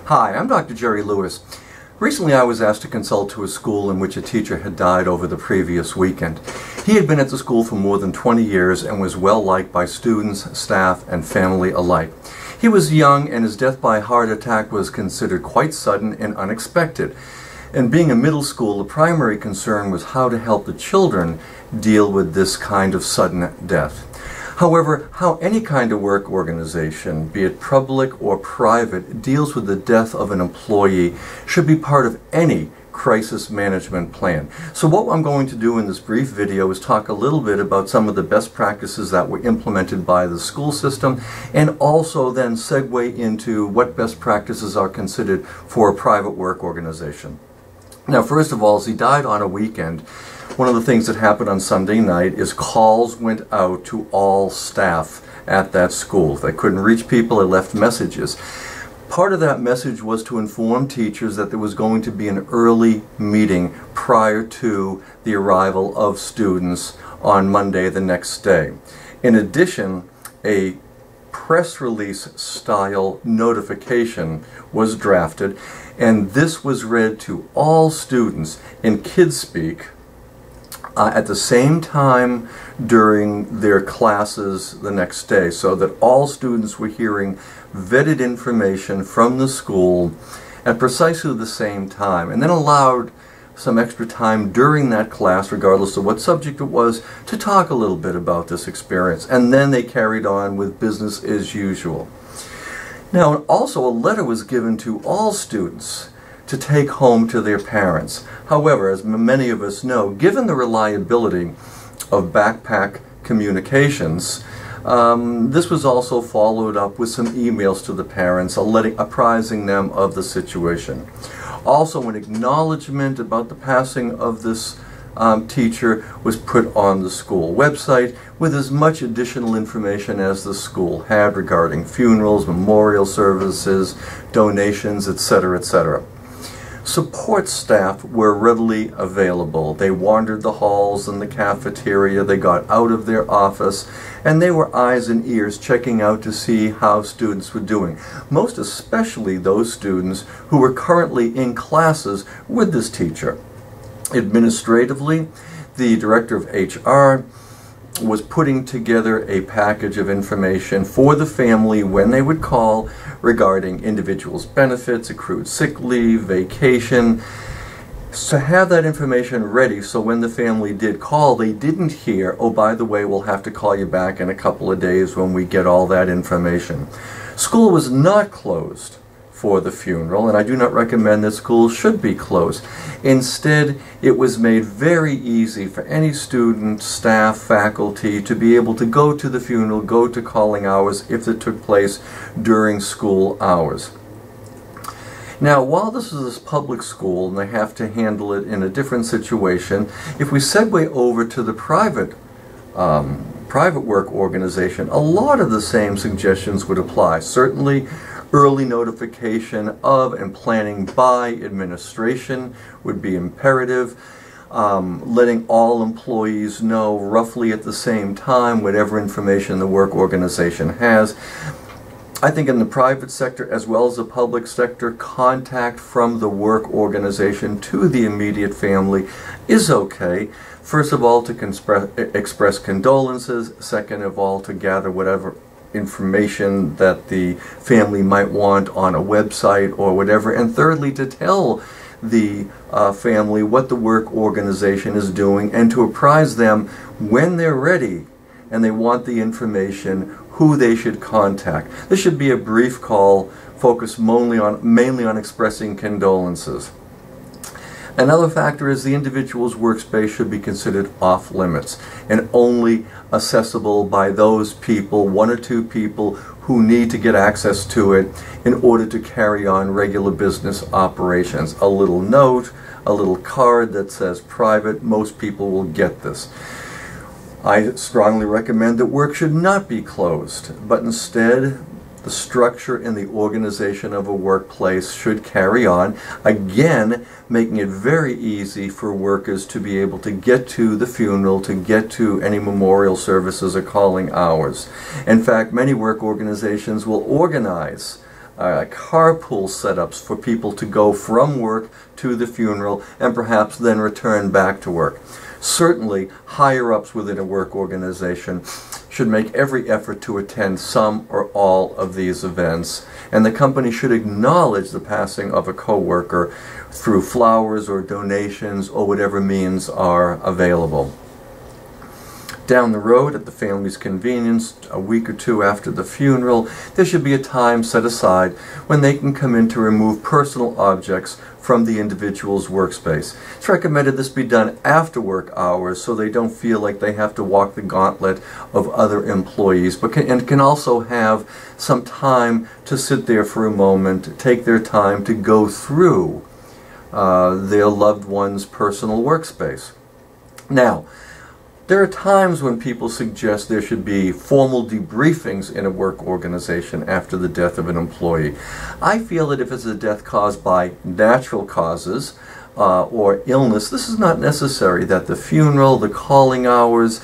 Hi, I'm Dr. Jerry Lewis. Recently I was asked to consult to a school in which a teacher had died over the previous weekend. He had been at the school for more than 20 years and was well liked by students, staff, and family alike. He was young and his death by heart attack was considered quite sudden and unexpected. And being a middle school, the primary concern was how to help the children deal with this kind of sudden death. However, how any kind of work organization, be it public or private, deals with the death of an employee should be part of any crisis management plan. So what I'm going to do in this brief video is talk a little bit about some of the best practices that were implemented by the school system, and also then segue into what best practices are considered for a private work organization. Now, first of all, as he died on a weekend, one of the things that happened on Sunday night is calls went out to all staff at that school. If they couldn't reach people, they left messages. Part of that message was to inform teachers that there was going to be an early meeting prior to the arrival of students on Monday the next day. In addition, a press release style notification was drafted, and this was read to all students in kids speak at the same time during their classes the next day, so that all students were hearing vetted information from the school at precisely the same time, and then allowed some extra time during that class, regardless of what subject it was, to talk a little bit about this experience. And then they carried on with business as usual. Now, also a letter was given to all students to take home to their parents. However, as many of us know, given the reliability of backpack communications, this was also followed up with some emails to the parents apprising them of the situation. Also, an acknowledgement about the passing of this teacher was put on the school website with as much additional information as the school had regarding funerals, memorial services, donations, etc., etc. Support staff were readily available. They wandered the halls and the cafeteria, they got out of their office, and they were eyes and ears checking out to see how students were doing. Most especially those students who were currently in classes with this teacher. Administratively, the director of HR was putting together a package of information for the family when they would call regarding individuals' benefits, accrued sick leave, vacation, to have that information ready so when the family did call, they didn't hear, oh, by the way, we'll have to call you back in a couple of days when we get all that information. School was not closed for the funeral, and I do not recommend that schools should be closed. Instead, it was made very easy for any student, staff, faculty to be able to go to the funeral, go to calling hours if it took place during school hours. Now, while this is a public school and they have to handle it in a different situation, if we segue over to the private work organization, a lot of the same suggestions would apply. Certainly, early notification of and planning by administration would be imperative. Letting all employees know roughly at the same time whatever information the work organization has. I think in the private sector as well as the public sector, contact from the work organization to the immediate family is okay. First of all, to express condolences. Second of all, to gather whatever information that the family might want on a website or whatever, and thirdly, to tell the family what the work organization is doing and to apprise them when they're ready and they want the information who they should contact. This should be a brief call focused mainly on expressing condolences. Another factor is the individual's workspace should be considered off limits and only accessible by those people, one or two people, who need to get access to it in order to carry on regular business operations. A little note, a little card that says private, most people will get this. I strongly recommend that work should not be closed, but instead the structure and the organization of a workplace should carry on, again, making it very easy for workers to be able to get to the funeral, to get to any memorial services or calling hours. In fact, many work organizations will organize carpool setups for people to go from work to the funeral and perhaps then return back to work. Certainly, higher-ups within a work organization should make every effort to attend some or all of these events, and the company should acknowledge the passing of a coworker through flowers or donations or whatever means are available. Down the road, at the family's convenience, a week or two after the funeral, there should be a time set aside when they can come in to remove personal objects from the individual's workspace. It's recommended this be done after work hours so they don't feel like they have to walk the gauntlet of other employees, but can also have some time to sit there for a moment, take their time to go through their loved one's personal workspace. Now, there are times when people suggest there should be formal debriefings in a work organization after the death of an employee. I feel that if it's a death caused by natural causes or illness, this is not necessary, that the funeral, the calling hours,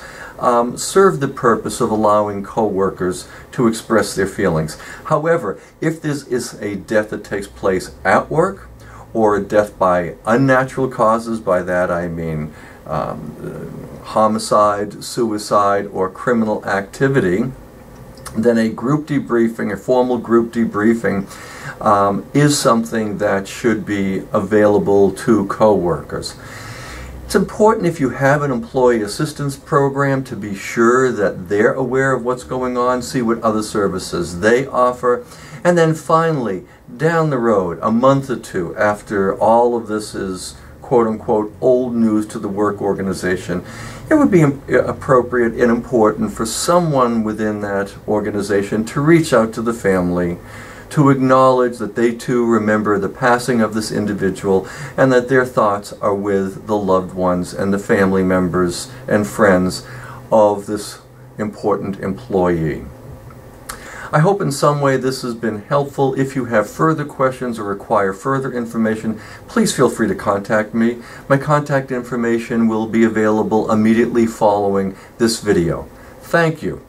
serve the purpose of allowing co-workers to express their feelings. However, if this is a death that takes place at work, or a death by unnatural causes, by that I mean homicide, suicide, or criminal activity, then a group debriefing, a formal group debriefing, is something that should be available to co-workers. It's important, if you have an employee assistance program, to be sure that they're aware of what's going on, see what other services they offer, and then finally, down the road, a month or two after all of this is quote-unquote old news to the work organization, it would be appropriate and important for someone within that organization to reach out to the family, to acknowledge that they too remember the passing of this individual and that their thoughts are with the loved ones and the family members and friends of this important employee. I hope in some way this has been helpful. If you have further questions or require further information, please feel free to contact me. My contact information will be available immediately following this video. Thank you.